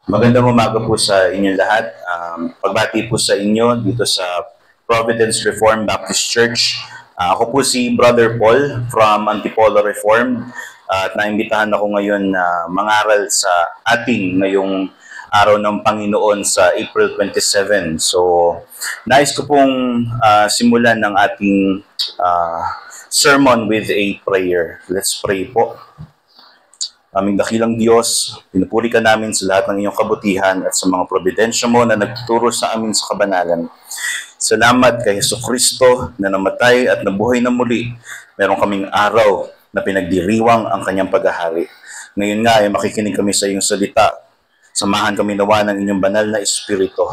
Magandang umaga po sa inyong lahat. Pagbati po sa inyo dito sa Providence Reformed Baptist Church. Ako po si Brother Paul from Antipolo Reformed at naimbitahan ako ngayon na mangaral sa ating ngayong araw ng Panginoon sa April 27. So, nais ko pong simulan ng ating sermon with a prayer. Let's pray po. Aming dakilang Diyos, pinupuri ka namin sa lahat ng iyong kabutihan at sa mga providensya mo na nagtuturo sa amin sa kabanalan. Salamat kay Jesucristo na namatay at nabuhay na muli. Meron kaming araw na pinagdiriwang ang kanyang paghahari. Ngayon nga ay makikinig kami sa iyong salita. Samahan kami nawa ng inyong banal na espiritu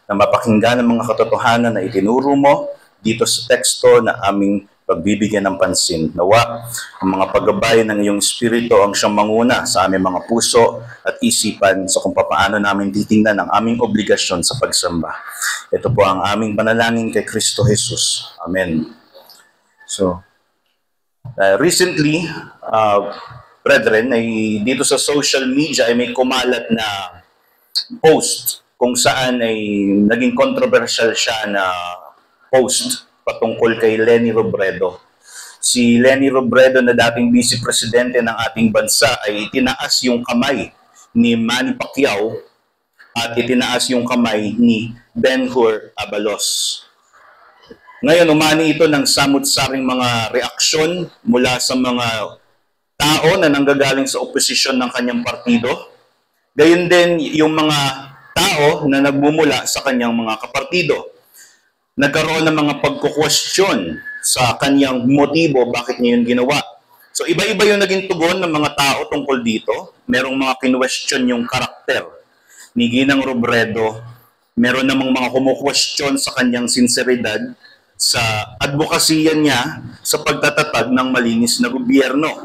na mapakinggan ang mga katotohanan na itinuro mo dito sa teksto na aming pagbibigyan ng pansin. Nawa, ang mga paggabay ng iyong espiritu ang siyang manguna sa aming mga puso at isipan sa kung paano namin titingnan ang aming obligasyon sa pagsamba. Ito po ang aming panalangin kay Kristo Jesus. Amen. So, recently, brethren, ay dito sa social media ay may kumalat na post kung saan ay naging controversial siya na post patungkol kay Leni Robredo. Si Leni Robredo na dating vice presidente ng ating bansa ay itinaas yung kamay ni Manny Pacquiao at itinaas yung kamay ni Ben-Hur Abalos. Ngayon, umani ito ng samut-saring mga reaksyon mula sa mga tao na nanggagaling sa oposisyon ng kanyang partido. Gayon din yung mga tao na nagmumula sa kanyang mga kapartido. Nagkaroon ng mga pagkukwestiyon sa kanyang motibo bakit niya yun ginawa. So iba-iba yung naging tugon ng mga tao tungkol dito. Merong mga kinwestiyon yung karakter ni Ginang Robredo. Meron namang mga kumukwestiyon sa kanyang sinseridad sa advokasya niya sa pagtatatag ng malinis na gobyerno.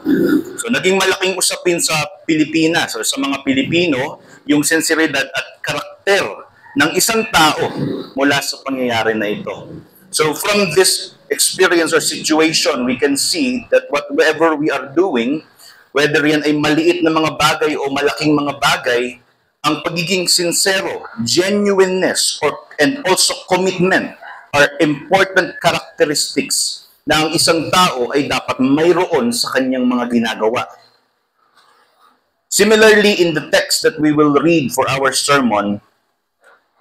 So naging malaking usapin sa Pilipinas o sa mga Pilipino yung sinseridad at karakter ng isang tao mula sa pangyayari na ito. So from this experience or situation, we can see that whatever we are doing, whether yan ay maliit na mga bagay o malaking mga bagay, ang pagiging sincero, genuineness, and also commitment are important characteristics na ang isang tao ay dapat mayroon sa kanyang mga ginagawa. Similarly, in the text that we will read for our sermon,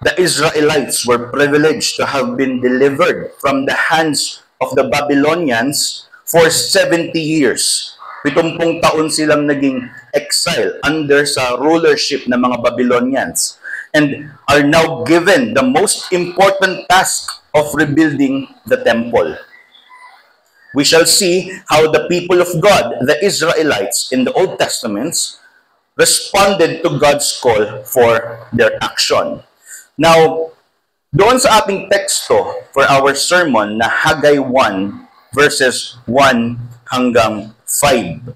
the Israelites were privileged to have been delivered from the hands of the Babylonians for 70 years. 70 taon silang naging exile under sa rulership ng mga Babylonians and are now given the most important task of rebuilding the temple. We shall see how the people of God, the Israelites in the Old Testaments, responded to God's call for their action. Now, doon sa ating teksto for our sermon na Haggai 1 verses 1 hanggang 5,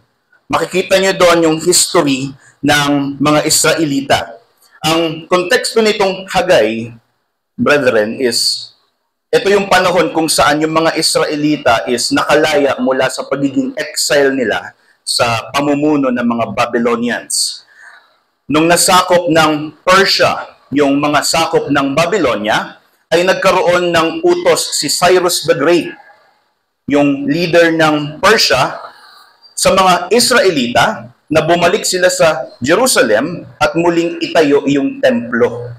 makikita nyo doon yung history ng mga Israelita. Ang konteksto nitong Haggai, brethren, is ito yung panahon kung saan yung mga Israelita is nakalaya mula sa pagiging exile nila sa pamumuno ng mga Babylonians. Nung nasakop ng Persia yung mga sakop ng Babylonia, ay nagkaroon ng utos si Cyrus the Great, yung leader ng Persia, sa mga Israelita na bumalik sila sa Jerusalem at muling itayo yung templo.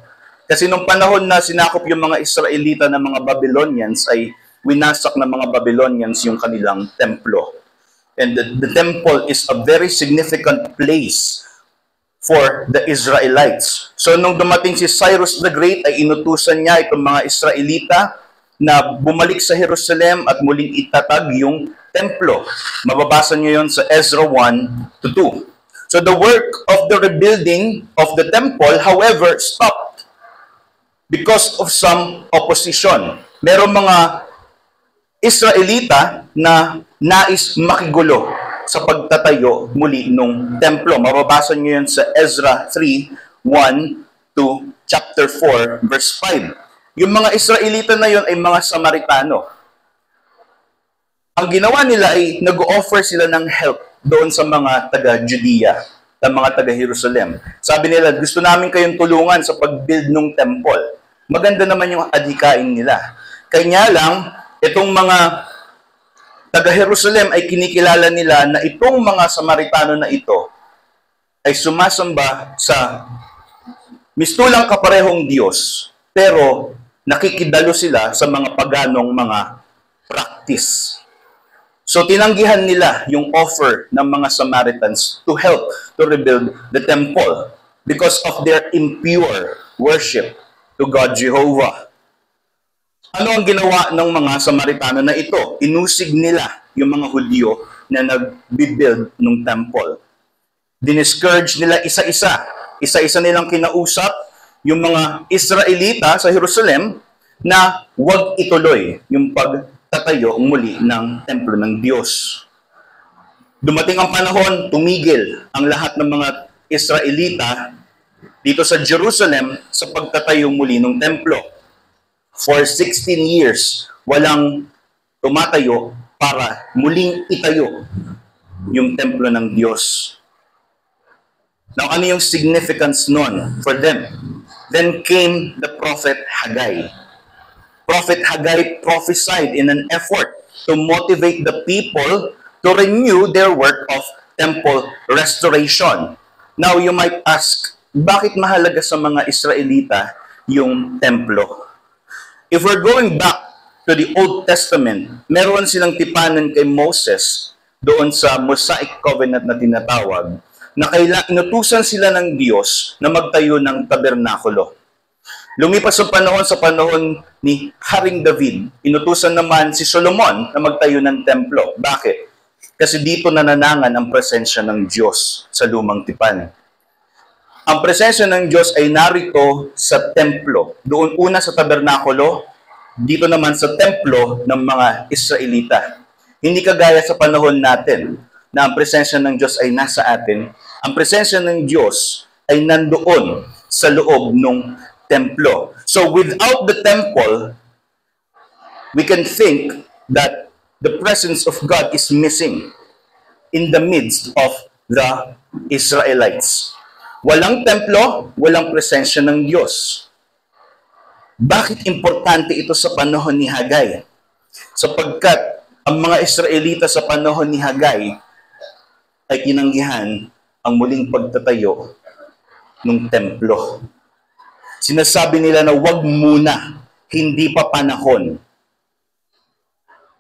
Kasi nung panahon na sinakop yung mga Israelita ng mga Babylonians, ay winasak ng mga Babylonians yung kanilang templo. And the temple is a very significant place for the Israelites. So nung dumating si Cyrus the Great, ay inutusan niya itong mga Israelita na bumalik sa Jerusalem at muling itatag yung templo. Mababasa niyo yun sa Ezra 1-2. So the work of the rebuilding of the temple, however, stopped because of some opposition. Merong mga Israelita na nais makigulo sa pagtatayo muli nung templo. Mababasa niyo yun sa Ezra 3:1 to chapter 4, verse 5. Yung mga Israelita na yun ay mga Samaritano. Ang ginawa nila ay nag-offer sila ng help doon sa mga taga-Judea, ng mga taga-Jerusalem. Sabi nila, gusto namin kayong tulungan sa pag-build ng temple. Maganda naman yung adhikain nila. Kanya lang, itong mga taga-Jerusalem ay kinikilala nila na itong mga Samaritano na ito ay sumasamba sa mistulang kaparehong Diyos, pero nakikidalo sila sa mga paganong mga practice. So tinanggihan nila yung offer ng mga Samaritans to help to rebuild the temple because of their impure worship to God Jehovah. Ano ang ginawa ng mga Samaritano na ito? Inusig nila yung mga Hudyo na nag-build ng temple. Diniscourage nila isa-isa. Isa-isa nilang kinausap yung mga Israelita sa Jerusalem na huwag ituloy yung pagtatayo muli ng templo ng Diyos. Dumating ang panahon, tumigil ang lahat ng mga Israelita dito sa Jerusalem sa pagtatayo muli ng templo. For 16 years, walang tumatayo para muling itayo yung templo ng Diyos. Now, ano yung significance nun for them? Then came the prophet Haggai. Prophet Haggai prophesied in an effort to motivate the people to renew their work of temple restoration. Now, you might ask, bakit mahalaga sa mga Israelita yung templo? If we're going back to the Old Testament, meron silang tipanan kay Moses doon sa Mosaic Covenant na tinatawag, na inutusan sila ng Diyos na magtayo ng tabernakulo. Lumipas ang panahon sa panahon ni Haring David, inutusan naman si Solomon na magtayo ng templo. Bakit? Kasi dito nananangan ang presensya ng Diyos sa lumang tipan. Ang presensya ng Diyos ay narito sa templo. Doon una sa tabernakulo, dito naman sa templo ng mga Israelita. Hindi kagaya sa panahon natin na ang presensya ng Diyos ay nasa atin. Ang presensya ng Diyos ay nandoon sa loob ng templo. So without the temple, we can think that the presence of God is missing in the midst of the Israelites. Walang templo, walang presensya ng Diyos. Bakit importante ito sa panahon ni Haggai? Sapagkat ang mga Israelita sa panahon ni Haggai ay tinanggihan ang muling pagtatayo ng templo. Sinasabi nila na wag muna, hindi pa panahon.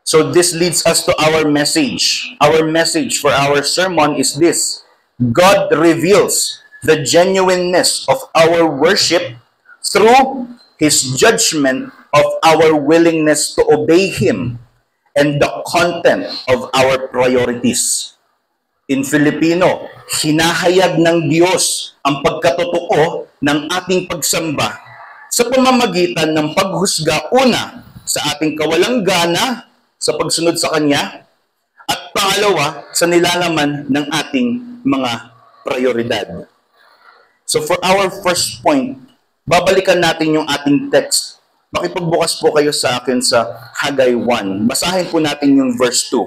So this leads us to our message. Our message for our sermon is this: God reveals the genuineness of our worship through His judgment of our willingness to obey Him and the content of our priorities. In Filipino, hinahayag ng Diyos ang pagkatotoo ng ating pagsamba sa pamamagitan ng paghusga una sa ating kawalang gana sa pagsunod sa Kanya at pangalawa sa nilalaman ng ating mga prioridad. So for our first point, babalikan natin yung ating text. Makipagbukas po kayo sa akin sa Haggai 1. Basahin po natin yung verse 2.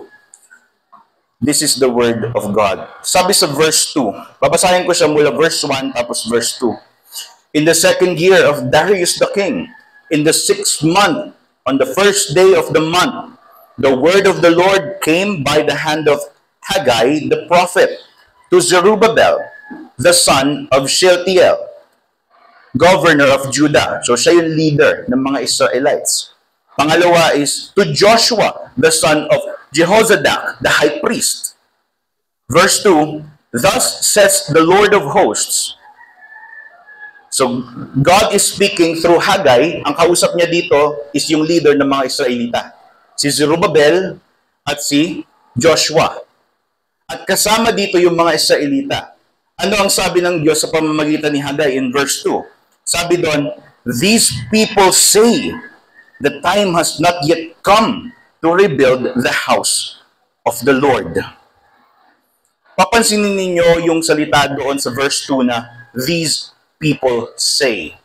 This is the word of God. Sabi sa verse 2, babasahin ko siya mula verse 1 tapos verse 2. In the second year of Darius the king, in the 6th month, on the first day of the month, the word of the Lord came by the hand of Haggai the prophet to Zerubbabel, the son of Shealtiel, governor of Judah. So siya yung leader ng mga Israelites. Pangalawa is to Joshua, the son of Jehozadak, the high priest. Verse 2, thus says the Lord of hosts. So, God is speaking through Haggai. Ang kausap niya dito is yung leader ng mga Israelita. Si Zerubbabel at si Joshua. At kasama dito yung mga Israelita. Ano ang sabi ng Diyos sa pamamagitan ni Haggai in verse 2? Sabi doon, these people say, the time has not yet come to rebuild the house of the Lord. Papansinin ninyo yung salita doon sa verse 2 na, these people say.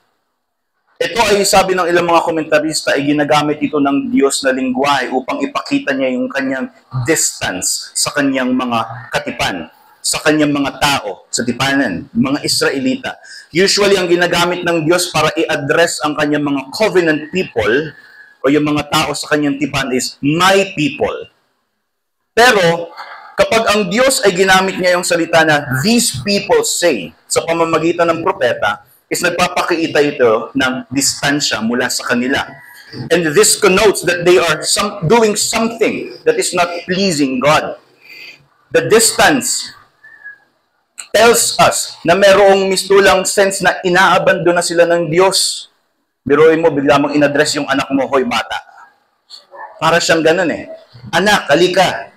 Ito ay sabi ng ilang mga komentarista ay ginagamit ito ng Diyos na lingwahe upang ipakita niya yung kanyang distance sa kanyang mga katipan. sa kanyang mga tao sa tipanan, mga Israelita. Usually, ang ginagamit ng Diyos para i-address ang kanyang mga covenant people o yung mga tao sa kanyang tipan is, my people. Pero, kapag ang Diyos ay ginamit niya yung salita na, these people say, sa pamamagitan ng propeta, is nagpapakita ito ng distansya mula sa kanila. And this connotes that they are doing something that is not pleasing God. The distance tells us na merong mistulang sense na inaabandon na sila ng Diyos. Biruin mo, bigla mong inaddress yung anak mo, hoy bata. Para siyang ganun eh. Anak, halika.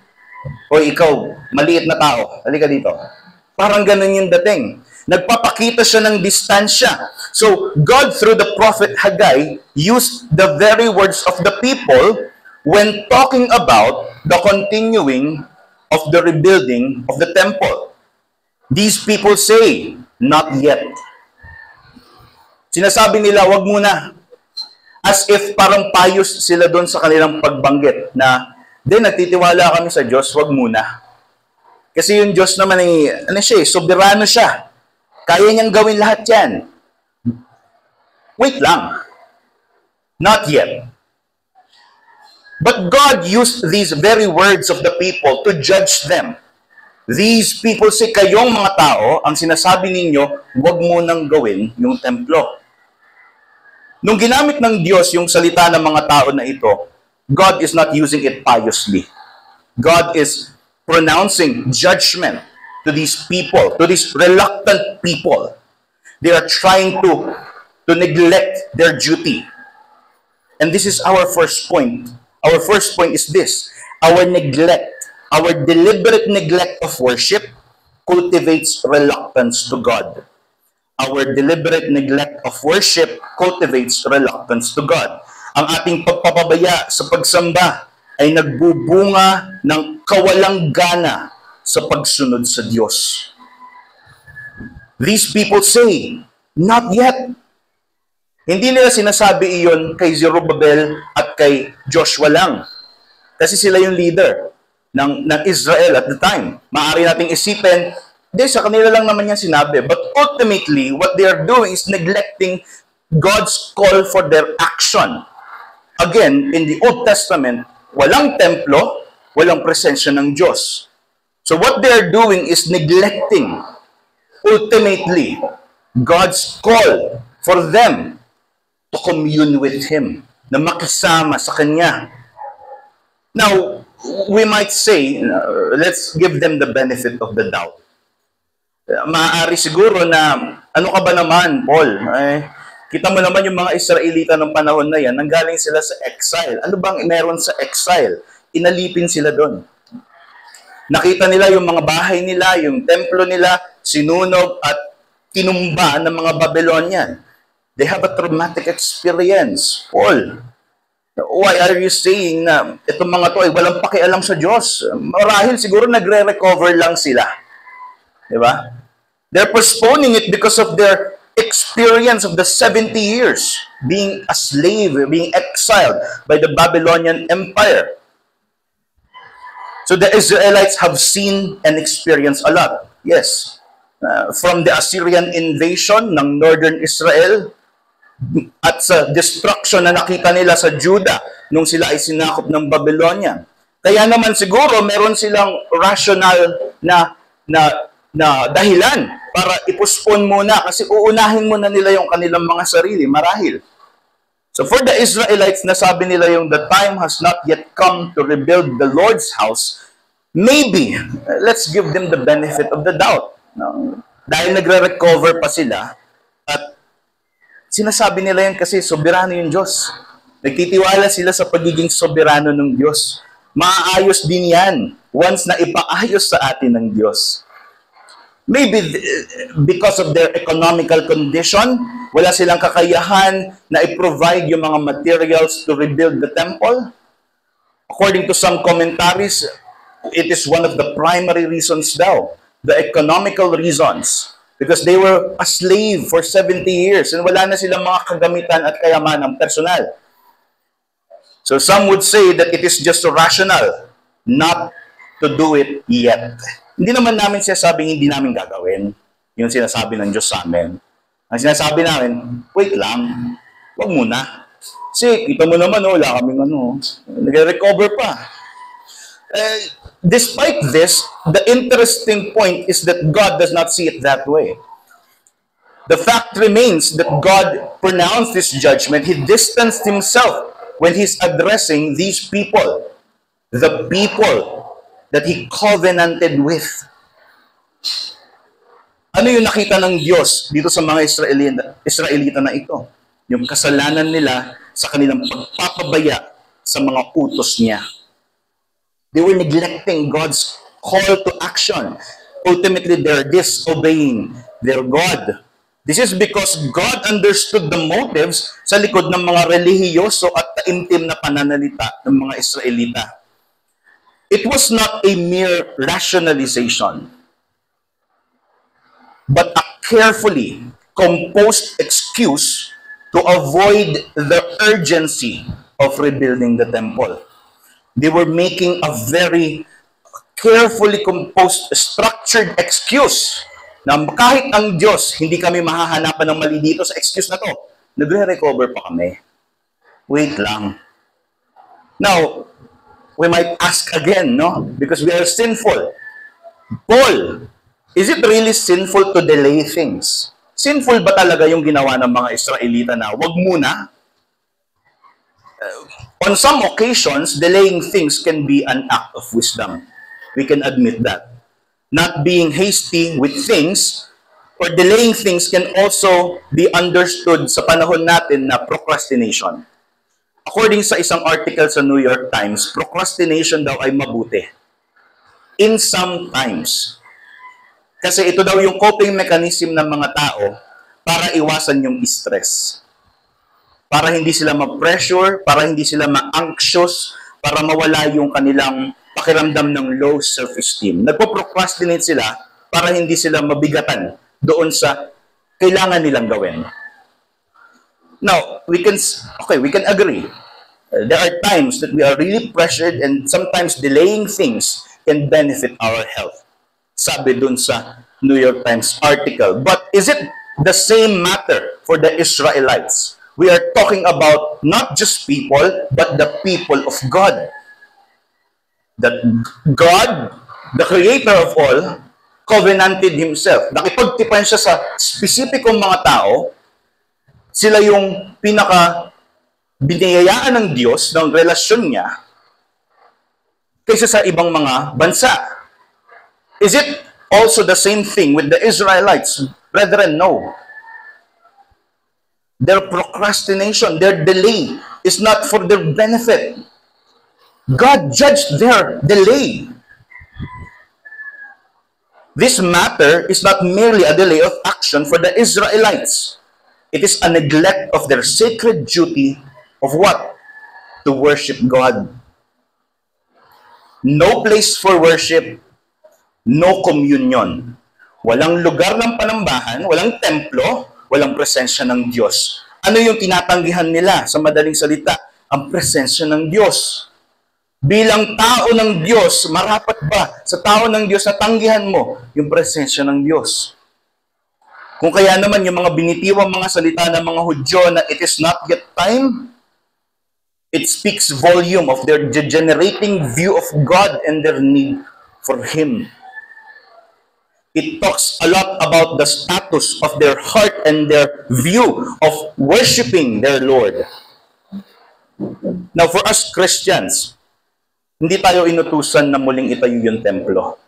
Hoy ikaw, maliit na tao, halika dito. Parang ganun yung dating. Nagpapakita siya ng distansya. So, God through the prophet Haggai used the very words of the people when talking about the continuing of the rebuilding of the temple. These people say, not yet. Sinasabi nila, wag muna. As if parang payos sila doon sa kanilang pagbanggit na, nagtitiwala kami sa Diyos, wag muna. Kasi yung Diyos naman ay, soberano siya. Kaya niyang gawin lahat yan. Wait lang. Not yet. But God used these very words of the people to judge them. These people say, kayong mga tao, ang sinasabi ninyo, huwag mo nang gawin yung templo. Nung ginamit ng Diyos yung salita ng mga tao na ito, God is not using it piously. God is pronouncing judgment to these people, to these reluctant people. They are trying to neglect their duty. And this is our first point. Our first point is this. Our neglect, our deliberate neglect of worship cultivates reluctance to God. Our deliberate neglect of worship cultivates reluctance to God. Ang ating pagpapabaya sa pagsamba ay nagbubunga ng kawalang gana sa pagsunod sa Diyos. These people say, not yet. Hindi nila sinasabi iyon kay Zerubbabel at kay Joshua lang. Kasi sila yung leader ng Israel at the time. Maaari nating isipin, sa kanila lang naman yan sinabi. But ultimately, what they are doing is neglecting God's call for their action. Again, in the Old Testament, walang templo, walang presensya ng Diyos. So what they are doing is neglecting, ultimately, God's call for them to commune with Him, na makisama sa Kanya. Now, we might say, let's give them the benefit of the doubt. Maaari siguro na, ano ka ba naman, Paul? Kita mo naman yung mga Israelita ng panahon na yan, nanggaling sila sa exile. Ano bang meron sa exile? Inalipin sila doon. Nakita nila yung mga bahay nila, yung templo nila, sinunog at tinumba ng mga Babylonian. They have a traumatic experience. Paul, why are you saying na itong mga to ay walang pakialam sa Diyos? Marahil siguro nagre-recover lang sila. Diba? They're postponing it because of their experience of the 70 years being a slave, being exiled by the Babylonian Empire. So the Israelites have seen and experienced a lot. Yes. From the Assyrian invasion ng northern Israel at sa destruction na nakita nila sa Judah nung sila ay sinakop ng Babylonia. Kaya naman siguro meron silang rational na dahilan para i-postpone muna kasi uunahin muna nila yung kanilang mga sarili, marahil. So for the Israelites, nasabi nila yung the time has not yet come to rebuild the Lord's house. Maybe, let's give them the benefit of the doubt. No? Dahil nagre-recover pa sila at sinasabi nila yan kasi soberano yung Diyos. Nagtitiwala sila sa pagiging soberano ng Diyos. Maaayos din yan once na ipaayos sa atin ng Diyos. Maybe because of their economical condition, wala silang kakayahan na i-provide yung mga materials to rebuild the temple. According to some commentaries, it is one of the primary reasons daw, the economical reasons. Because they were a slave for 70 years and wala na silang mga kagamitan at kayamanang personal. So some would say that it is just rational not to do it yet. Hindi naman namin sinasabing hindi namin gagawin yung sinasabi ng Diyos sa amin. Ang sinasabi namin, wait lang, wag muna. Kasi kita mo naman, wala kaming nag-recover pa. Despite this, the interesting point is that God does not see it that way. The fact remains that God pronounced this judgment. He distanced himself when he's addressing these people, the people that he covenanted with. Ano yung nakita ng Diyos dito sa mga Israelita na ito? Yung kasalanan nila sa kanilang pagpapabaya sa mga utos niya. They were neglecting God's call to action. Ultimately, they're disobeying their God. This is because God understood the motives sa likod ng mga relihiyoso at taimtim na pananalita ng mga Israelita. It was not a mere rationalization, but a carefully composed excuse to avoid the urgency of rebuilding the temple. They were making a very carefully composed, structured excuse na kahit ang Diyos, hindi kami mahahanapan ng mali dito sa excuse na to. Nagre-recover pa kami. Wait lang. Now, we might ask again, no? Because we are sinful. Paul, is it really sinful to delay things? Sinful ba talaga yung ginawa ng mga Israelita na wag muna? On some occasions, delaying things can be an act of wisdom. We can admit that. Not being hasty with things or delaying things can also be understood sa panahon natin na procrastination. According sa isang article sa New York Times, procrastination daw ay mabuti. In some times. Kasi ito daw yung coping mechanism ng mga tao para iwasan yung stress. Para hindi sila ma-pressure, para hindi sila ma-anxious, para mawala yung kanilang pakiramdam ng low self-esteem. Nagpo-procrastinate sila para hindi sila mabigatan doon sa kailangan nilang gawin. Now, we can agree. There are times that we are really pressured and sometimes delaying things can benefit our health. Sabi dun sa New York Times article. But is it the same matter for the Israelites? We are talking about not just people, but the people of God. That God, the creator of all, covenanted himself. Nakipagtipan siya sa specificong mga tao. Sila yung biniyayaan ng Diyos ng relasyon niya kaysa sa ibang mga bansa. Is it also the same thing with the Israelites? Brethren, no. Their procrastination, their delay is not for their benefit. God judged their delay. This matter is not merely a delay of action for the Israelites. It is a neglect of their sacred duty of what? To worship God. No place for worship, no communion. Walang lugar ng panambahan, walang templo, walang presensya ng Diyos. Ano yung tinatanggihan nila sa madaling salita? Ang presensya ng Diyos. Bilang tao ng Diyos, marapat ba sa tao ng Diyos na tanggihan mo yung presensya ng Diyos? Kung kaya naman yung mga binitiwang mga salita ng mga Hudyo na it is not yet time, it speaks volume of their degenerating view of God and their need for Him. It talks a lot about the status of their heart and their view of worshiping their Lord. Now, for us Christians, hindi tayo inutusan na muling itayo yung templo.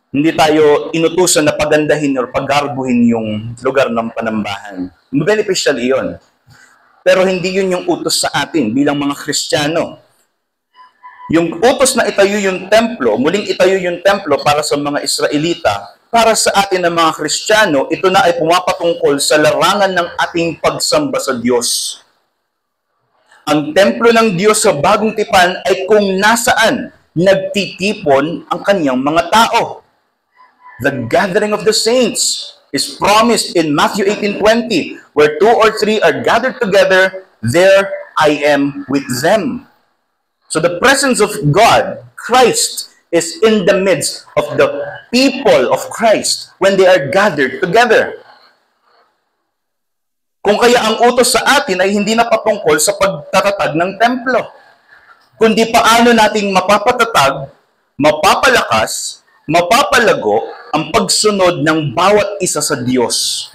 Hindi tayo inutusan na pagandahin or paggarbuhin yung lugar ng panambahan. Beneficial iyon. Pero hindi yun yung utos sa atin bilang mga Kristiyano. Yung utos na itayo yung templo, muling itayo yung templo para sa mga Israelita, para sa atin ng mga Kristiyano, ito na ay pumapatungkol sa larangan ng ating pagsamba sa Diyos. Ang templo ng Diyos sa Bagong Tipan ay kung nasaan nagtitipon ang kanyang mga tao. The gathering of the saints is promised in Matthew 18:20, where 2 or 3 are gathered together, there I am with them. So the presence of God, Christ, is in the midst of the people of Christ when they are gathered together. Kung kaya ang utos sa atin ay hindi na patungkol sa pagtatatag ng templo, kundi paano nating mapapatatag, mapapalakas, mapapalago ang pagsunod ng bawat isa sa Diyos.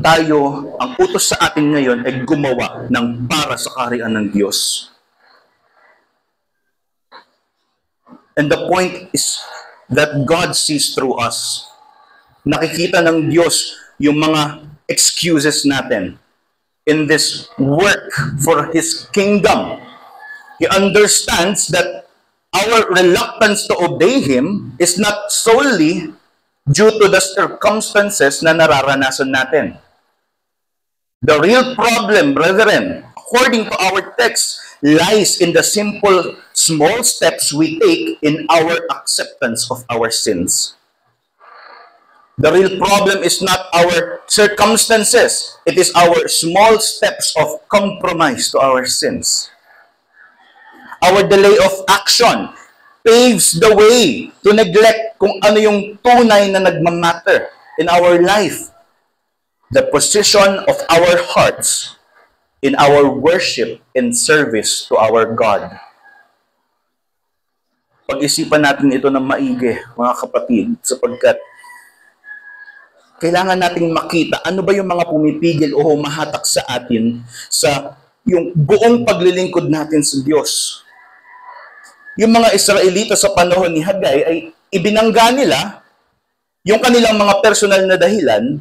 Tayo, ang utos sa atin ngayon ay gumawa ng para sa kaharian ng Diyos. And the point is that God sees through us. Nakikita ng Diyos yung mga excuses natin in this work for His kingdom. He understands that our reluctance to obey Him is not solely due to the circumstances na nararanasan natin. The real problem, brethren, according to our text, lies in the simple, small steps we take in our acceptance of our sins. The real problem is not our circumstances. It is our small steps of compromise to our sins. Our delay of action paves the way to neglect kung ano yung tunay na nagmamatter in our life. The position of our hearts in our worship and service to our God. Pag-isipan natin ito ng maigi, mga kapatid, sapagkat kailangan nating makita ano ba yung mga pumipigil o humahatak sa atin sa yung buong paglilingkod natin sa Diyos. Yung mga Israelita sa panahon ni Hagay ay ibinangga nila yung kanilang mga personal na dahilan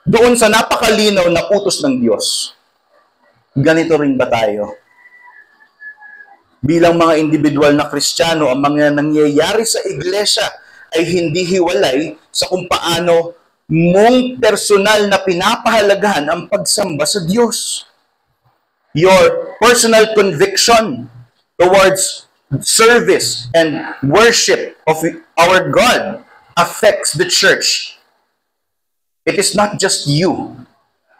doon sa napakalinaw na utos ng Diyos. Ganito rin ba tayo? Bilang mga individual na Kristiyano, ang mga nangyayari sa iglesia ay hindi hiwalay sa kung paano mong personal na pinapahalagahan ang pagsamba sa Diyos. Your personal conviction towards service and worship of our God affects the church. It is not just you.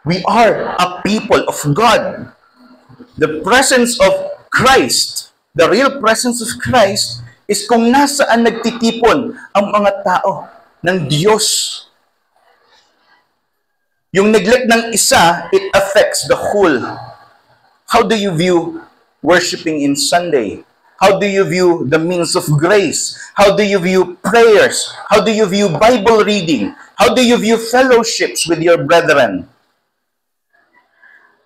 We are a people of God. The presence of Christ, the real presence of Christ, is kung nasaan nagtitipon ang mga tao ng Diyos. Yung neglect ng isa, it affects the whole. How do you view worshiping in Sunday? How do you view the means of grace? How do you view prayers? How do you view Bible reading? How do you view fellowships with your brethren?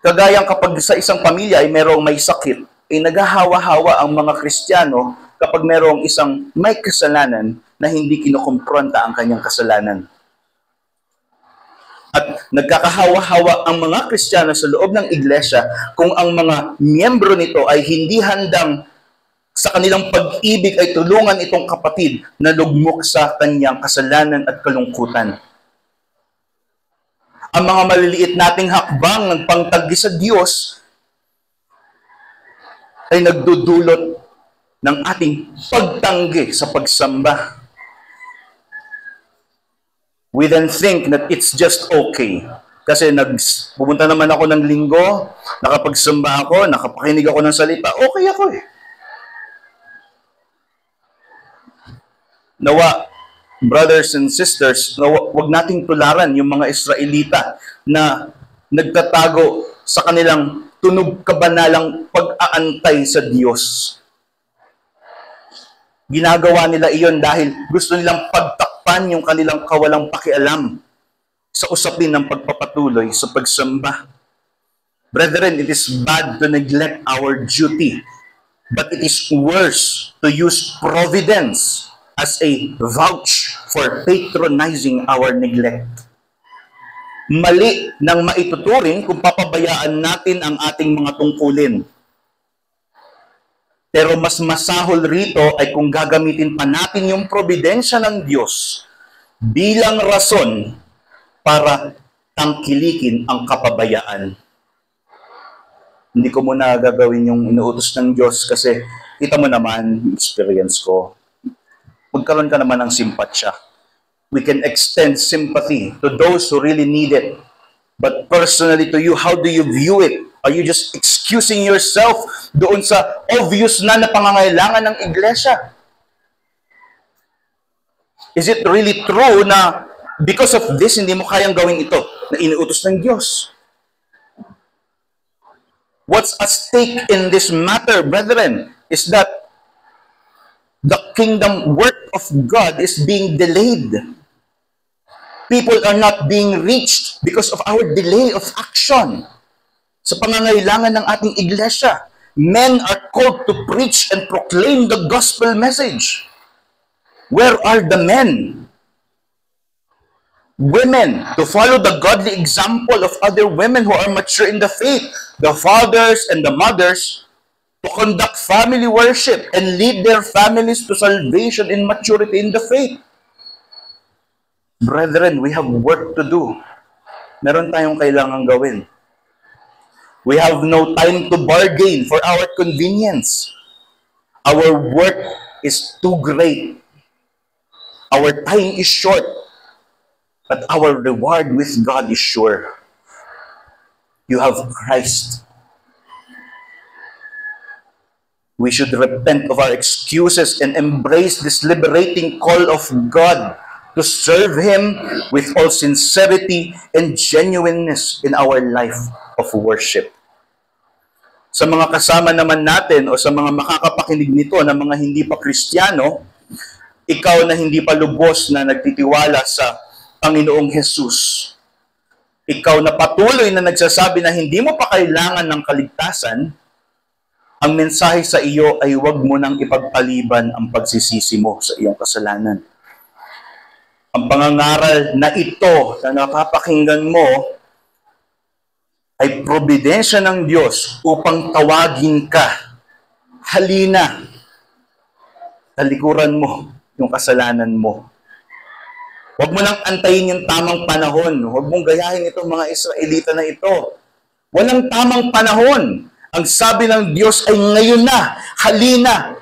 Kagayang kapag sa isang pamilya ay merong may sakit, ay naghahawa-hawa ang mga Kristiyano kapag merong isang may kasalanan na hindi kinukumpronta ang kanyang kasalanan. At nagkakahawa-hawa ang mga Kristiyano sa loob ng iglesia kung ang mga miyembro nito ay hindi handang sa kanilang pag-ibig ay tulungan itong kapatid na lugmok sa kanyang kasalanan at kalungkutan. Ang mga maliliit nating hakbang ng pangtaggi sa Diyos ay nagdudulot ng ating pagtanggi sa pagsamba. We then think that it's just okay. Kasi pumunta naman ako ng linggo, nakapagsamba ako, nakapakinig ako ng salita, okay ako eh. Nawa, brothers and sisters, wag nating tularan yung mga Israelita na nagtatago sa kanilang tunog kabanalang pag-aantay sa Diyos. Ginagawa nila iyon dahil gusto nilang pagtakpan yung kanilang kawalang pakialam sa usapin ng pagpapatuloy sa pagsamba. Brethren, it is bad to neglect our duty, but it is worse to use providence as a vouch for patronizing our neglect. Mali nang maituturing kung papabayaan natin ang ating mga tungkulin. Pero mas masahol rito ay kung gagamitin pa natin yung probidensya ng Diyos bilang rason para tangkilikin ang kapabayaan. Hindi ko muna gagawin yung inuutos ng Diyos kasi kita mo naman yung experience ko. Magkaroon ka naman ng simpatsya. We can extend sympathy to those who really need it. But personally to you, how do you view it? Are you just excusing yourself doon sa obvious na pangangailangan ng iglesia? Is it really true na because of this, hindi mo kayang gawin ito na iniutos ng Diyos? What's at stake in this matter, brethren, is that the kingdom work of God is being delayed. People are not being reached because of our delay of action. Sa pangangailangan ng ating iglesia, men are called to preach and proclaim the gospel message. Where are the men? Women, to follow the godly example of other women who are mature in the faith, the fathers and the mothers, to conduct family worship and lead their families to salvation and maturity in the faith. Brethren, we have work to do. Meron tayong kailangang gawin. We have no time to bargain for our convenience. Our work is too great. Our time is short. But our reward with God is sure. You have Christ. We should repent of our excuses and embrace this liberating call of God to serve Him with all sincerity and genuineness in our life of worship. Sa mga kasama naman natin o sa mga makakapakinig nito na mga hindi pa Kristiyano, ikaw na hindi pa lubos na nagtitiwala sa Panginoong Jesus, ikaw na patuloy na nagsasabi na hindi mo pa kailangan ng kaligtasan, ang mensahe sa iyo ay huwag mo nang ipagpaliban ang pagsisisi mo sa iyong kasalanan. Ang pangangaral na ito na napapakinggan mo ay probidensya ng Diyos upang tawagin ka. Halina, talikuran mo yung kasalanan mo. Huwag mo nang antayin yung tamang panahon. Huwag mong gayahin itong mga Israelita na ito. Walang tamang panahon. Ang sabi ng Diyos ay ngayon na, halina,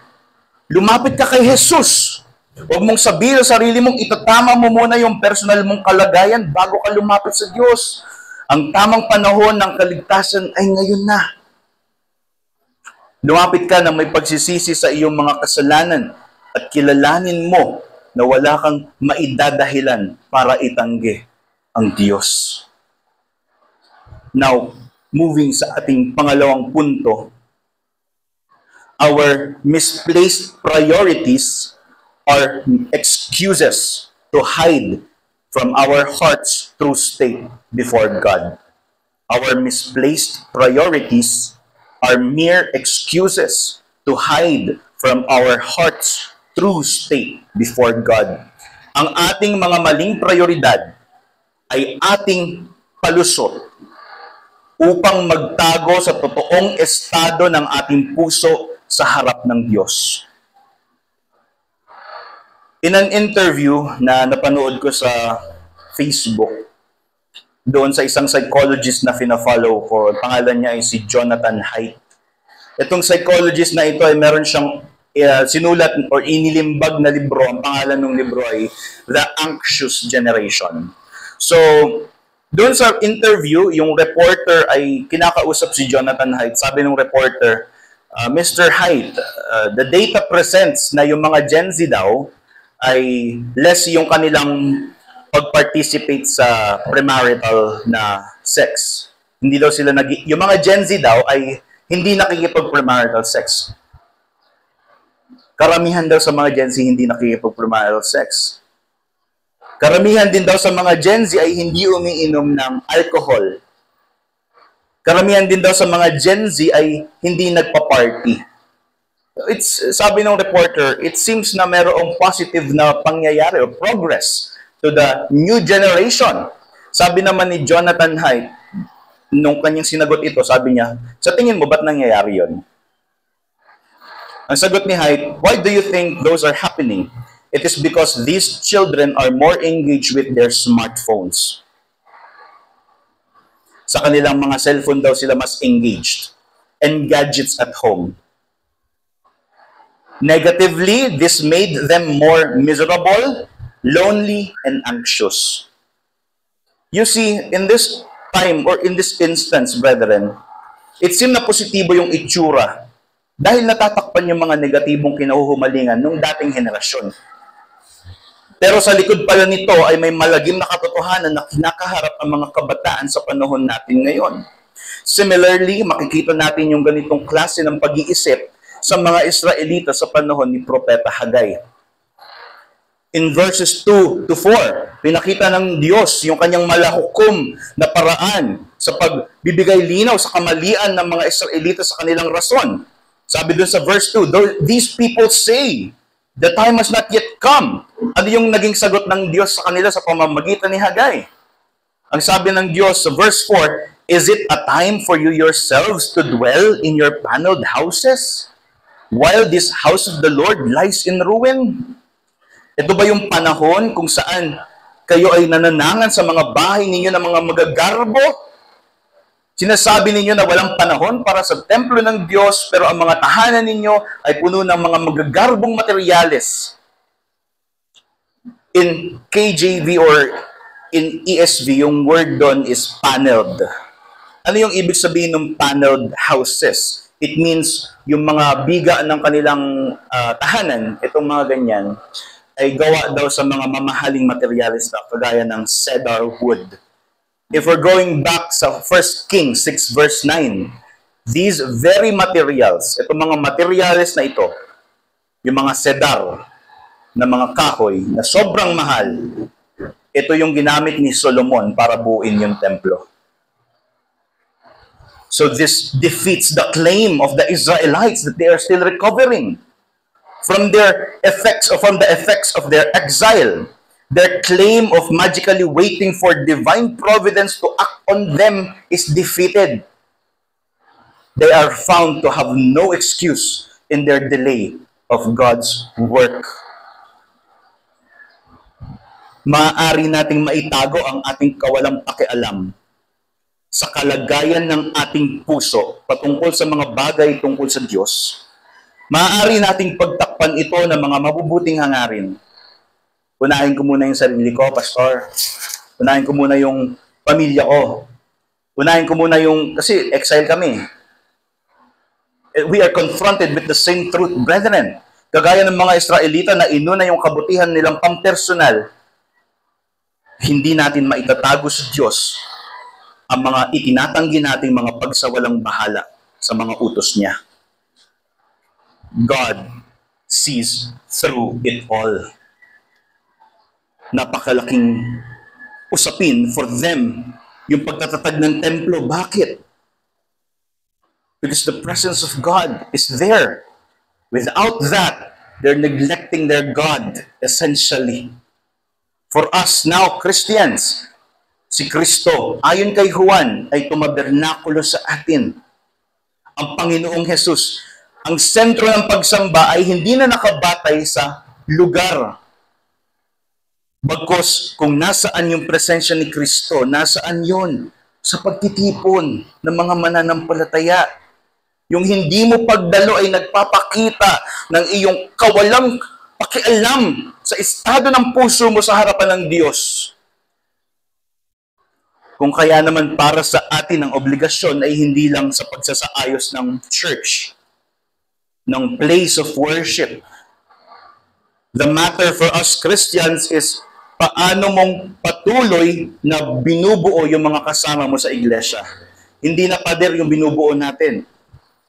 lumapit ka kay Jesus. Huwag mong sabihin sa sarili mong itatama mo muna yung personal mong kalagayan bago ka lumapit sa Diyos. Ang tamang panahon ng kaligtasan ay ngayon na. Lumapit ka na may pagsisisi sa iyong mga kasalanan at kilalanin mo na wala kang maidadahilan para itanggi ang Diyos. Now, moving sa ating pangalawang punto, our misplaced priorities are excuses to hide from our heart's true state before God. Our misplaced priorities are mere excuses to hide from our heart's true state before God. Ang ating mga maling prioridad ay ating palusot upang magtago sa totoong estado ng ating puso sa harap ng Diyos. In an interview na napanood ko sa Facebook, doon sa isang psychologist na fina-follow ko, pangalan niya ay si Jonathan Haidt. Itong psychologist na ito ay meron siyang sinulat or inilimbag na libro. Ang pangalan ng libro ay The Anxious Generation. So, doon sa interview, yung reporter ay kinakausap si Jonathan Haidt. Sabi ng reporter, Mr. Haidt, the data presents na yung mga Gen Z daw ay less yung kanilang pag-participate sa premarital na sex. Hindi daw sila yung mga Gen Z daw ay hindi nakikipag-premarital sex. Karamihan daw sa mga Gen Z hindi nakikipag-premarital sex. Karamihan din daw sa mga Gen Z ay hindi umiinom ng alcohol. Karamihan din daw sa mga Gen Z ay hindi nagpa-party. Sabi ng reporter, it seems na mayroong positive na pangyayari o progress to the new generation. Sabi naman ni Jonathan Haidt, nung kanyang sinagot ito, sabi niya, sa tingin mo, ba't nangyayari yun? Ang sagot ni Haidt, why do you think those are happening? It is because these children are more engaged with their smartphones. Sa kanilang mga cellphone daw sila mas engaged. And gadgets at home. Negatively, this made them more miserable, lonely, and anxious. You see, in this time or in this instance, brethren, It seemed na positibo yung itsura dahil natatakpan yung mga negatibong kinahuhumalingan ng dating henerasyon. Pero sa likod pala nito ay may malagim na katotohanan na kinakaharap ang mga kabataan sa panahon natin ngayon. Similarly, makikita natin yung ganitong klase ng pag-iisip sa mga Israelita sa panahon ni Propeta Hagay. In verses 2 to 4, pinakita ng Diyos yung kanyang malahukom na paraan sa pagbibigay linaw sa kamalian ng mga Israelita sa kanilang rason. Sabi dun sa verse 2, these people say, the time has not yet come. Ano yung naging sagot ng Diyos sa kanila sa pamamagitan ni Hagay? Ang sabi ng Diyos sa verse 4, is it a time for you yourselves to dwell in your paneled houses, while this house of the Lord lies in ruin? Ito ba yung panahon kung saan kayo ay nananangan sa mga bahay ninyo ng mga magagarbo? Sinasabi ninyo na walang panahon para sa templo ng Diyos, pero ang mga tahanan ninyo ay puno ng mga magagarbong materyales. In KJV or in ESV, yung word doon is paneled. Ano yung ibig sabihin ng paneled houses? It means yung mga biga ng kanilang tahanan, itong mga ganyan, ay gawa daw sa mga mamahaling materyales na kagaya ng cedar wood. If we're going back sa 1 Kings 6 verse 9, these very materials, itong mga materyales na ito, yung mga cedar na mga kahoy na sobrang mahal, ito yung ginamit ni Solomon para buuin yung templo. So this defeats the claim of the Israelites that they are still recovering from the effects of their exile. Their claim of magically waiting for divine providence to act on them is defeated. They are found to have no excuse in their delay of God's work. Maaari nating maitago ang ating kawalang pakialam sa kalagayan ng ating puso patungkol sa mga bagay tungkol sa Diyos. Maaari nating pagtakpan ito ng mga mabubuting hangarin. Unahin ko muna yung sarili ko, pastor. Unahin ko muna yung pamilya ko. Unahin ko muna yung, kasi exile kami. We are confronted with the same truth, brethren. Kagaya ng mga Israelita na inuna yung kabutihan nilang pampersonal, hindi natin maitatago sa Diyos ang mga itinatanggi nating mga pagsawalang bahala sa mga utos niya. God sees through it all. Napakalaking usapin for them yung pagtatatag ng templo. Bakit? Because the presence of God is there. Without that, they're neglecting their God, essentially. For us now, Christians, si Kristo, ayon kay Juan, ay tumabernakulo sa atin. Ang Panginoong Jesus, ang sentro ng pagsamba ay hindi na nakabatay sa lugar. Bagkus, kung nasaan yung presensya ni Kristo, nasaan yon? Sa pagtitipon ng mga mananampalataya. Yung hindi mo pagdalo ay nagpapakita ng iyong kawalang pakialam sa estado ng puso mo sa harapan ng Diyos. Kung kaya naman para sa atin ang obligasyon ay hindi lang sa pagsasaayos ng church, ng place of worship. The matter for us Christians is paano mong patuloy na binubuo yung mga kasama mo sa iglesia. Hindi na pader yung binubuo natin,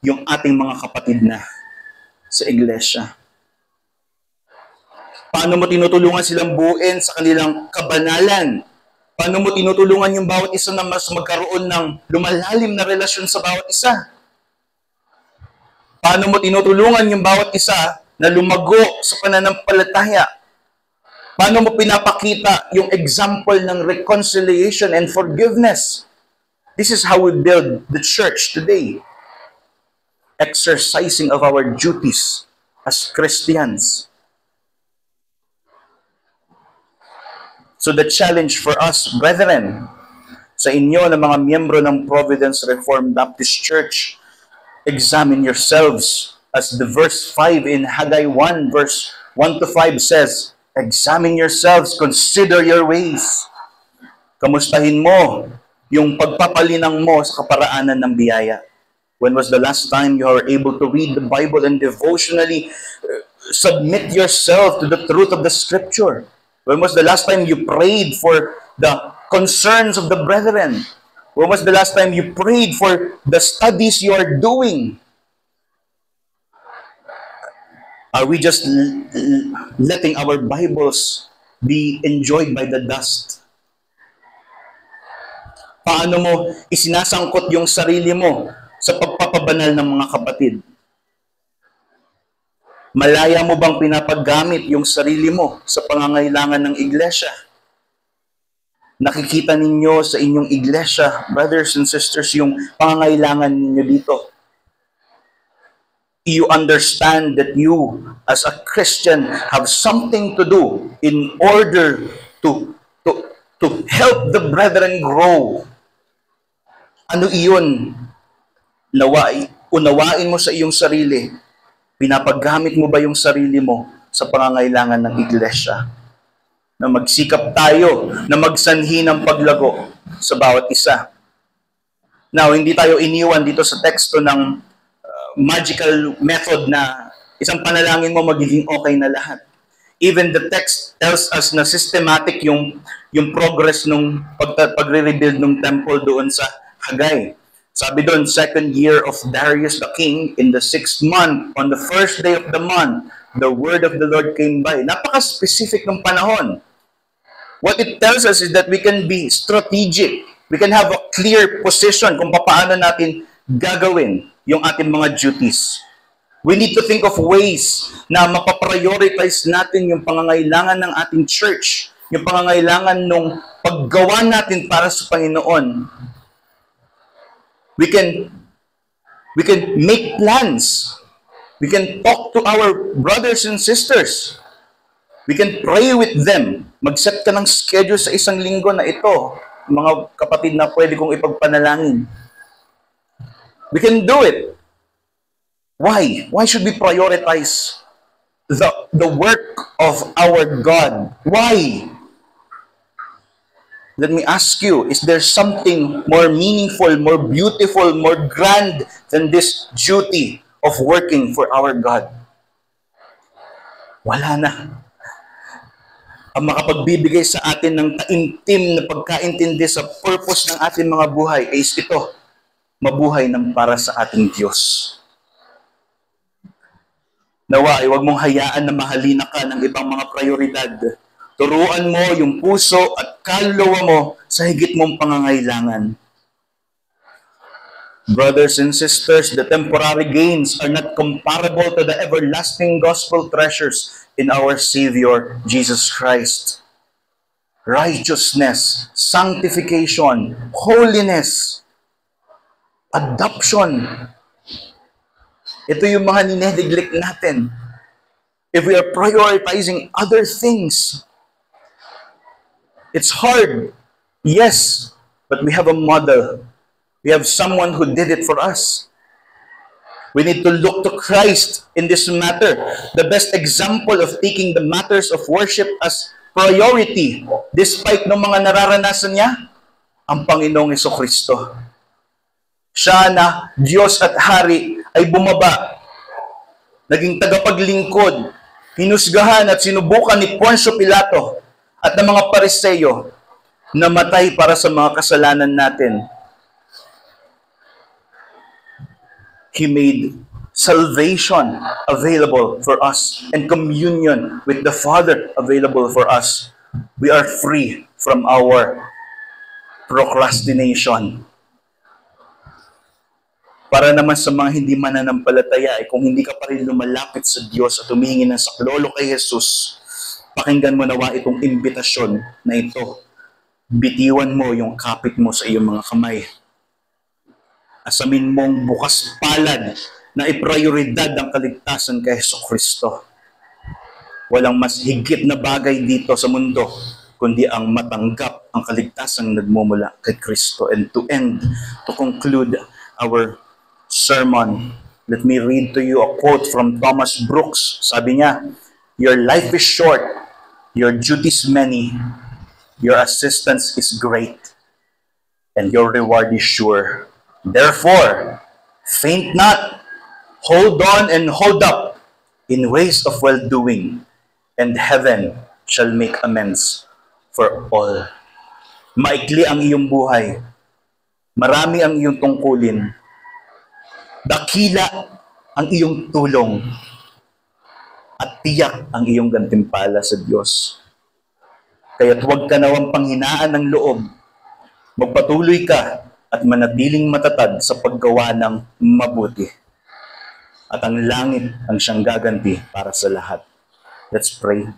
yung ating mga kapatid na sa iglesia. Paano mo tinutulungan silang buuin sa kanilang kabanalan? Paano mo tinutulungan yung bawat isa na mas magkaroon ng lumalalim na relasyon sa bawat isa? Paano mo tinutulungan yung bawat isa na lumago sa pananampalataya? Paano mo pinapakita yung example ng reconciliation and forgiveness? This is how we build the church today. Exercising of our duties as Christians. So the challenge for us, brethren, sa inyo na mga miyembro ng Providence Reformed Baptist Church, examine yourselves. As the verse 5 in Haggai 1, verse 1 to 5 says, examine yourselves, consider your ways. Kamustahin mo yung pagpapalinang mo sa kaparaanan ng biyaya. When was the last time you were able to read the Bible and devotionally submit yourself to the truth of the Scripture? When was the last time you prayed for the concerns of the brethren? When was the last time you prayed for the studies you are doing? Are we just letting our Bibles be enjoyed by the dust? Paano mo isinasangkot yung sarili mo sa pagpapabanal ng mga kapatid? Malaya mo bang pinapaggamit yung sarili mo sa pangangailangan ng iglesia? Nakikita ninyo sa inyong iglesia, brothers and sisters, yung pangangailangan ninyo dito. You understand that you, as a Christian, have something to do in order to help the brethren grow. Ano iyon? Unawain mo sa iyong sarili. Pinapagamit mo ba yung sarili mo sa pangangailangan ng iglesia? Na magsikap tayo, na magsanhi ng paglago sa bawat isa. Now, hindi tayo iniwan dito sa teksto ng magical method na isang panalangin mo magiging okay na lahat. Even the text tells us na systematic yung progress nung pagre-rebuild ng temple doon sa Haggai. Sabi doon, 2nd year of Darius the king, in the 6th month, on the 1st day of the month, the word of the Lord came by. Napaka-specific ng panahon. What it tells us is that we can be strategic. We can have a clear position kung paano natin gagawin yung ating mga duties. We need to think of ways na mapaprioritize natin yung pangangailangan ng ating church, yung pangangailangan ng paggawa natin para sa Panginoon. We can make plans. We can talk to our brothers and sisters. We can pray with them. Mag-set ka ng schedule sa isang linggo na ito, mga kapatid na pwede kong ipagpanalangin. We can do it. Why? Why should we prioritize the work of our God? Why? Let me ask you, is there something more meaningful, more beautiful, more grand than this duty of working for our God? Wala na. Ang makapagbibigay sa atin ng taimtim na pagkaintindi sa purpose ng ating mga buhay is ito, mabuhay ng para sa ating Diyos. Nawa, huwag mong hayaan na mahalina ka ng ibang mga prioridad. Turuan mo yung puso at kaluluwa mo sa higit mong pangangailangan. Brothers and sisters, the temporary gains are not comparable to the everlasting gospel treasures in our Savior, Jesus Christ. Righteousness, sanctification, holiness, adoption. Ito yung mga nineglect natin. If we are prioritizing other things, it's hard. Yes, but we have a model. We have someone who did it for us. We need to look to Christ in this matter. The best example of taking the matters of worship as priority, despite ng mga nararanasan niya, ang Panginoong Jesucristo. Siya na Diyos at Hari ay bumaba, naging tagapaglingkod, hinusgahan at sinubukan ni Poncio Pilato at ng mga Pariseyo, namatay para sa mga kasalanan natin. He made salvation available for us and communion with the Father available for us. We are free from our procrastination. Para naman sa mga hindi mananampalataya, kung hindi ka pa rin lumalapit sa Diyos at humihingi ng saklolo kay Jesus, pakinggan mo nawa itong imbitasyon na ito. Bitiwan mo yung kapit mo sa iyong mga kamay. Asamin mong bukas palad na iprioridad ang kaligtasan kay Jesucristo. Walang mas higit na bagay dito sa mundo kundi ang matanggap ang kaligtasang nagmumula kay Kristo. And to conclude our sermon, let me read to you a quote from Thomas Brooks. Sabi niya, "Your life is short, your duties many, your assistance is great, and your reward is sure. Therefore, Faint not, hold on and hold up in ways of well-doing, and heaven shall make amends for all. Maikli ang iyong buhay. Marami ang iyong tungkulin. Dakila ang iyong tulong. At tiyak ang iyong gantimpala sa Diyos. Kaya't huwag ka nawang panghinaan ng loob. Magpatuloy ka at manatiling matatag sa paggawa ng mabuti. At ang langit ang siyang gaganti para sa lahat. Let's pray.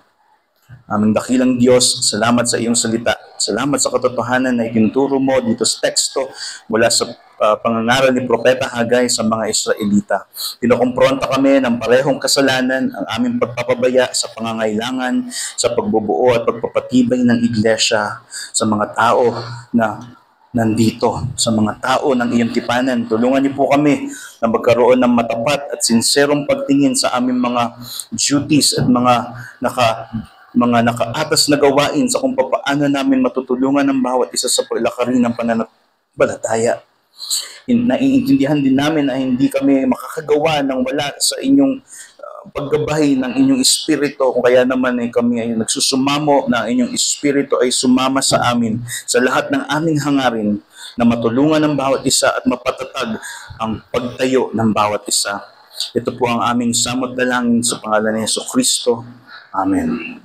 Aming dakilang Diyos, salamat sa iyong salita. Salamat sa katotohanan na itinuturo mo dito sa teksto mula sa pangangaral ni Propeta Hagay sa mga Israelita. Pinokompronta kami ng parehong kasalanan, ang aming pagpapabaya sa pangangailangan, sa pagbubuo at pagpapatibay ng iglesia sa mga tao na nandito, sa mga tao ng iyong tipanan. Tulungan niyo po kami na magkaroon ng matapat at sinserong pagtingin sa aming mga duties at mga nakaatas na gawain sa kung paano namin matutulungan ng bawat isa sa paglakarin ng pananampalataya. Naiintindihan din namin na hindi kami makakagawa ng wala sa inyong paggabay ng inyong espiritu, kung kaya naman ay kami ay nagsusumamo na inyong espiritu ay sumama sa amin sa lahat ng aming hangarin na matulungan ng bawat isa at mapatatag ang pagtayo ng bawat isa. Ito po ang aming samot dalangin sa pangalan ni Jesucristo. Amen.